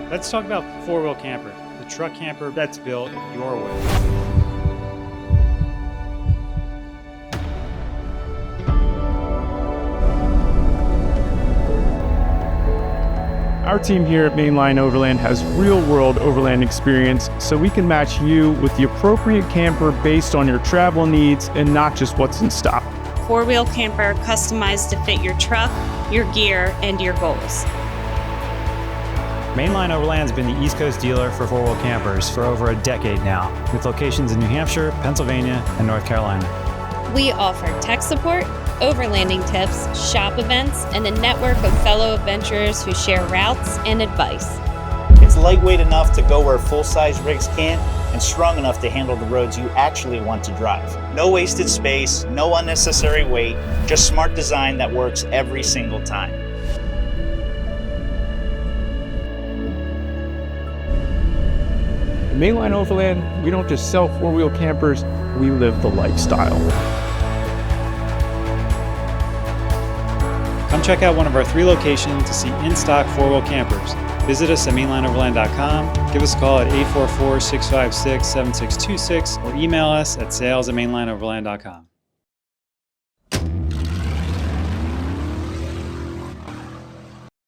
Let's talk about four-wheel camper, the truck camper that's built your way. Our team here at Main Line Overland has real-world overland experience, so we can match you with the appropriate camper based on your travel needs and not just what's in stock. Four-wheel camper customized to fit your truck, your gear, and your goals. Main Line Overland has been the East Coast dealer for four-wheel campers for over a decade now, with locations in New Hampshire, Pennsylvania, and North Carolina. We offer tech support, overlanding tips, shop events, and a network of fellow adventurers who share routes and advice. It's lightweight enough to go where full-size rigs can't, and strong enough to handle the roads you actually want to drive. No wasted space, no unnecessary weight, just smart design that works every single time. At Main Line Overland, we don't just sell four-wheel campers, we live the lifestyle. Come check out one of our 3 locations to see in-stock four-wheel campers. Visit us at mainlineoverland.com, give us a call at 844-656-7626, or email us at sales@mainlineoverland.com.